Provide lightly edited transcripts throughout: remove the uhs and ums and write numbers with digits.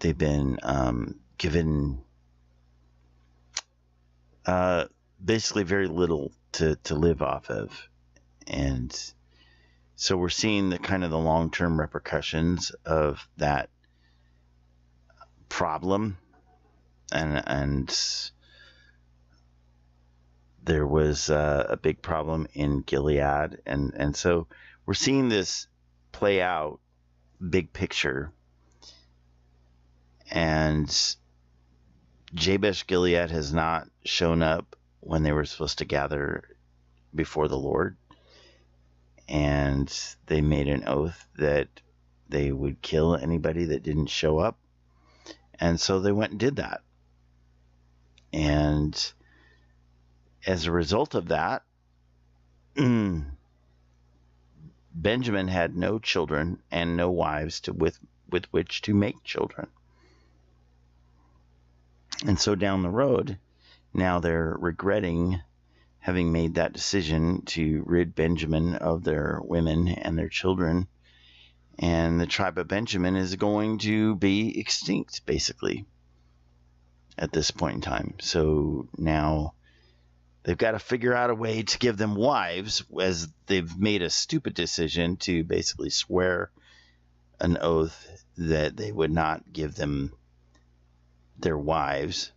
they've been given basically very little to live off of. And so we're seeing the kind of the long-term repercussions of that problem. And there was a big problem in Gilead. And so we're seeing this play out, big picture. And Jabesh Gilead has not shown up when they were supposed to gather before the Lord. And they made an oath that they would kill anybody that didn't show up. And so they went and did that. And as a result of that, Benjamin had no children and no wives with which to make children. And so down the road, now they're regretting having made that decision to rid Benjamin of their women and their children. And the tribe of Benjamin is going to be extinct, basically, at this point in time. So now they've got to figure out a way to give them wives, as they've made a stupid decision to basically swear an oath that they would not give them their wives.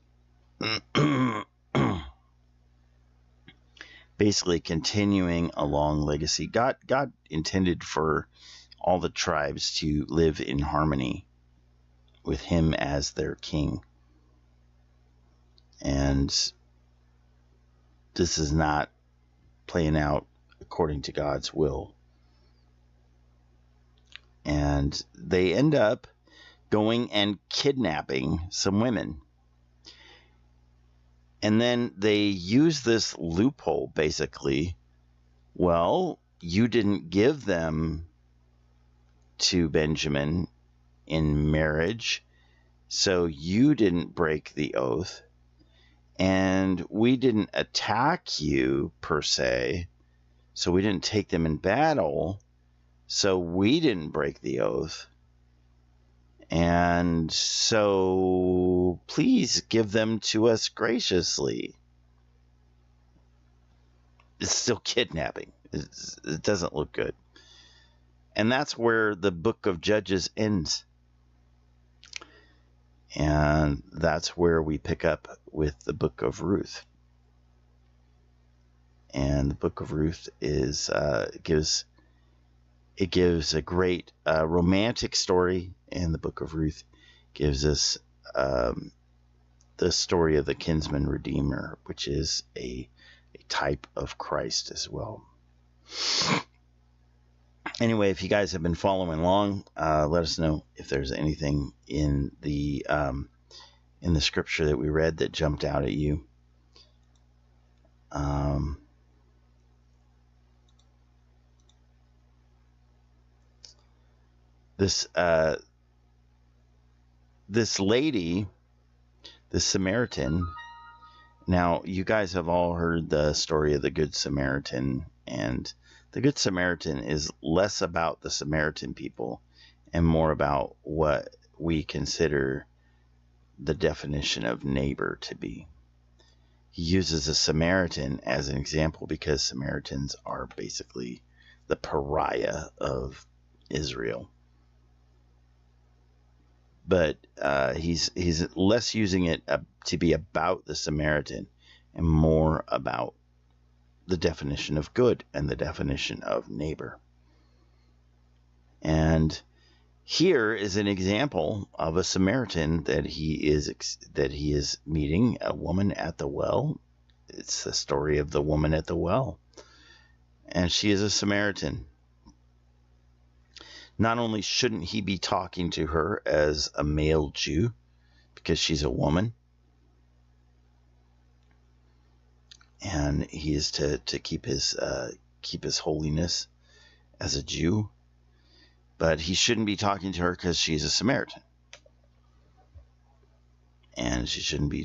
Basically continuing a long legacy. God intended for all the tribes to live in harmony with him as their king. And this is not playing out according to God's will. And they end up going and kidnapping some women. And then they use this loophole, basically. Well, you didn't give them to Benjamin in marriage, so you didn't break the oath. And we didn't attack you, per se, so we didn't take them in battle, so we didn't break the oath. And so please give them to us graciously. It's still kidnapping. It doesn't look good. And that's where the book of Judges ends. And that's where we pick up with the book of Ruth. And the book of Ruth is gives a great romantic story, and the book of Ruth gives us the story of the kinsman redeemer, which is a type of Christ as well. Anyway, if you guys have been following along, let us know if there's anything in the scripture that we read that jumped out at you. This lady, this Samaritan. Now, you guys have all heard the story of the Good Samaritan, and the Good Samaritan is less about the Samaritan people and more about what we consider the definition of neighbor to be. He uses a Samaritan as an example because Samaritans are basically the pariah of Israel. But he's less using it to be about the Samaritan and more about the definition of good and the definition of neighbor. And here is an example of a Samaritan that he is meeting, a woman at the well. It's the story of the woman at the well. And she is a Samaritan. Not only shouldn't he be talking to her as a male Jew because she's a woman, and he is to keep his holiness as a Jew, but he shouldn't be talking to her because she's a Samaritan, and he shouldn't be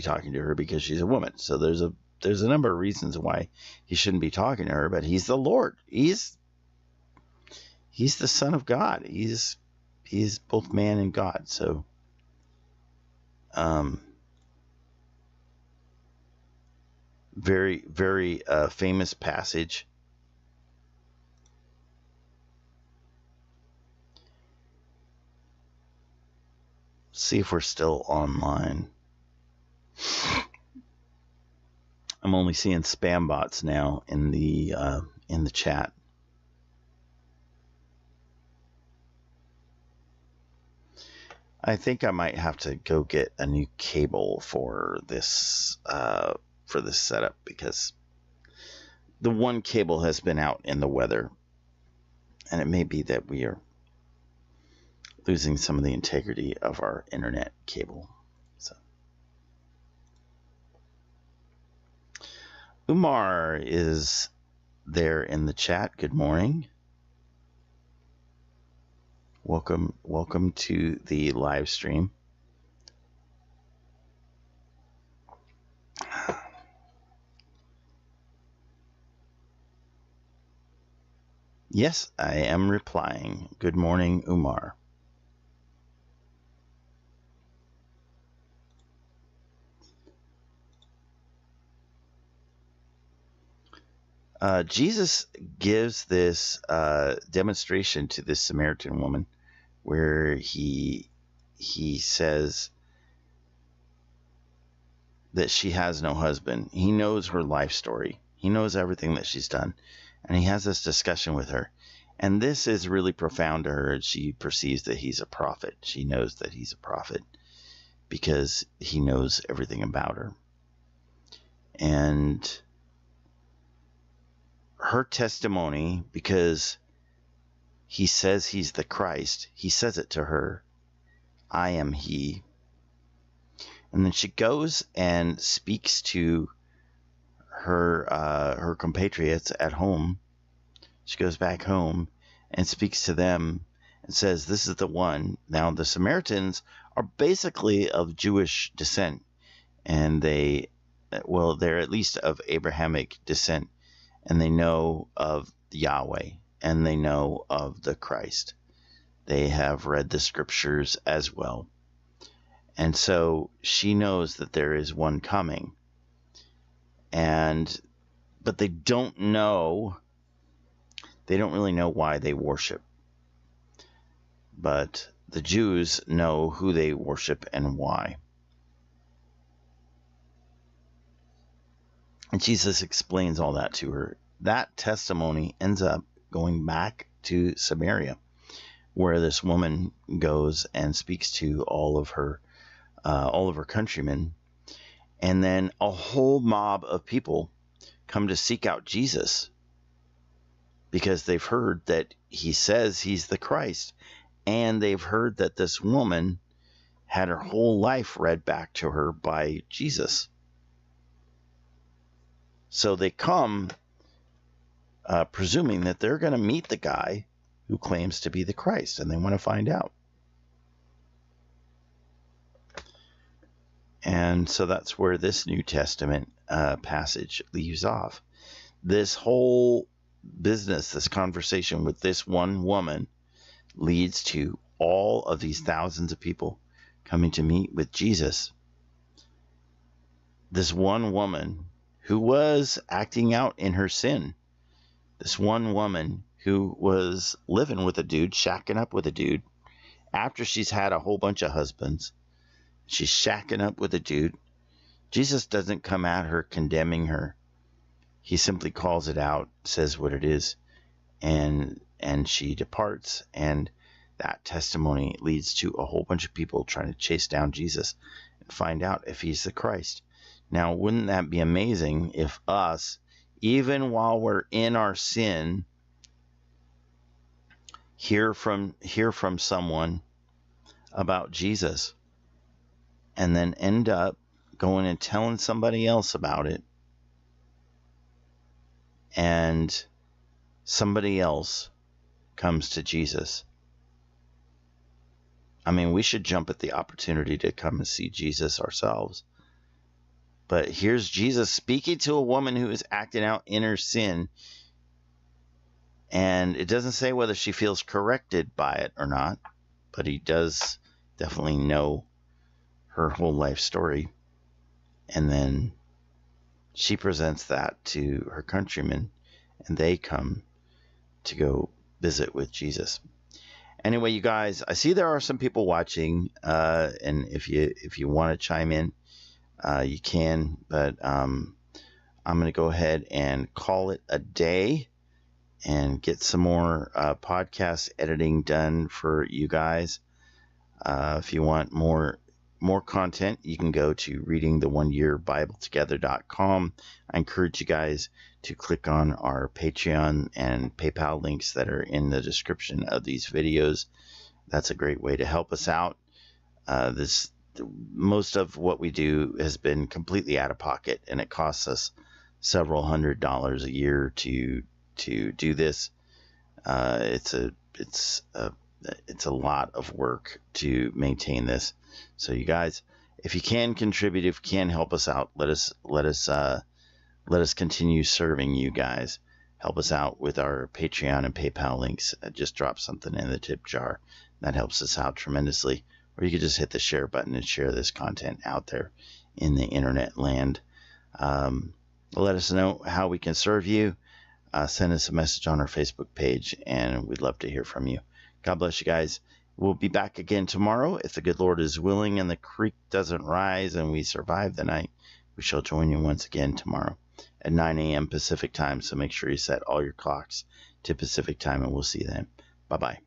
talking to her because she's a woman. So there's a number of reasons why he shouldn't be talking to her, but he's the Lord. He's the Son of God. He's He's both man and God. So, very, very famous passage. Let's see if we're still online. I'm only seeing spam bots now in the chat. I think I might have to go get a new cable for this setup, because the one cable has been out in the weather, and it may be that we are losing some of the integrity of our internet cable. So, Umar is there in the chat. Good morning. Welcome to the live stream. Yes, I am replying. Good morning, Umar. Jesus gives this demonstration to this Samaritan woman, where he says that she has no husband. He knows her life story. He knows everything that she's done, and he has this discussion with her. And this is really profound to her. She perceives that he's a prophet. She knows that he's a prophet because he knows everything about her. And her testimony, because he says he's the Christ, he says it to her, I am he. And then she goes and speaks to her compatriots at home. She goes back home and speaks to them and says, this is the one. Now, the Samaritans are basically of Jewish descent, and they're at least of Abrahamic descent, and they know of Yahweh, and they know of the Christ. They have read the scriptures as well. And so she knows that there is one coming. But they don't really know why they worship. But the Jews know who they worship and why. And Jesus explains all that to her. That testimony ends up going back to Samaria, where this woman goes and speaks to all of her countrymen. And then a whole mob of people come to seek out Jesus, because they've heard that he says he's the Christ, and they've heard that this woman had her whole life read back to her by Jesus. So they come presuming that they're going to meet the guy who claims to be the Christ, and they want to find out. And so that's where this New Testament passage leaves off. This whole business, this conversation with this one woman, leads to all of these thousands of people coming to meet with Jesus. This one woman who was acting out in her sin. This one woman who was living with a dude, shacking up with a dude, after she's had a whole bunch of husbands. She's shacking up with a dude. Jesus doesn't come at her condemning her. He simply calls it out, says what it is, and she departs. And that testimony leads to a whole bunch of people trying to chase down Jesus and find out if he's the Christ. Now, wouldn't that be amazing if us, even while we're in our sin, hear from someone about Jesus, and then end up going and telling somebody else about it, and somebody else comes to Jesus? I mean, we should jump at the opportunity to come and see Jesus ourselves. But here's Jesus speaking to a woman who is acting out in her sin, and it doesn't say whether she feels corrected by it or not, but he does definitely know her whole life story. And then she presents that to her countrymen, and they come to go visit with Jesus. Anyway, you guys, I see there are some people watching, and if you want to chime in, you can. But I'm going to go ahead and call it a day and get some more podcast editing done for you guys. If you want more content, you can go to readingtheoneyearbiblettogether.com. I encourage you guys to click on our Patreon and PayPal links that are in the description of these videos. That's a great way to help us out. Most of what we do has been completely out of pocket, and it costs us several $100s a year to do this. It's a lot of work to maintain this. So you guys, if you can contribute, if you can help us out, let us continue serving you guys. Help us out with our Patreon and PayPal links. Just drop something in the tip jar. That helps us out tremendously. Or you could just hit the share button and share this content out there in the internet land. Let us know how we can serve you. Send us a message on our Facebook page, and we'd love to hear from you. God bless you guys. We'll be back again tomorrow. If the good Lord is willing and the creek doesn't rise and we survive the night, we shall join you once again tomorrow at 9 a.m. Pacific time. So make sure you set all your clocks to Pacific time, and we'll see you then. Bye-bye.